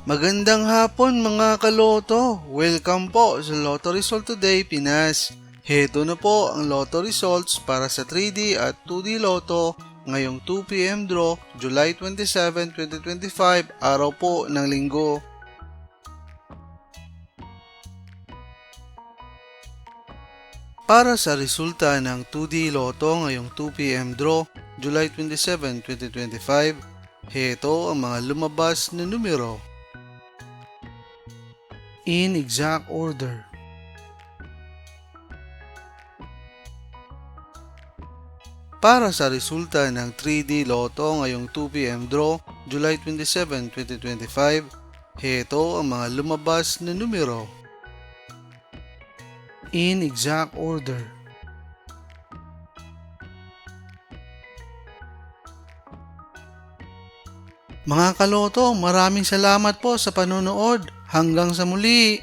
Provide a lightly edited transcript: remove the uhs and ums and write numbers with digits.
Magandang hapon mga kaloto! Welcome po sa Lotto Result Today Pinas. Heto na po ang Lotto Results para sa 3D at 2D Lotto ngayong 2pm draw, July 27, 2025, araw po ng linggo. Para sa resulta ng 2D Lotto ngayong 2pm draw, July 27, 2025, heto ang mga lumabas na numero. In exact order. Para sa resulta ng 3D Lotto ngayong 2pm draw, July 27, 2025, heto ang mga lumabas na numero. In exact order. Mga kaloto, maraming salamat po sa panonood. Hanggang sa muli!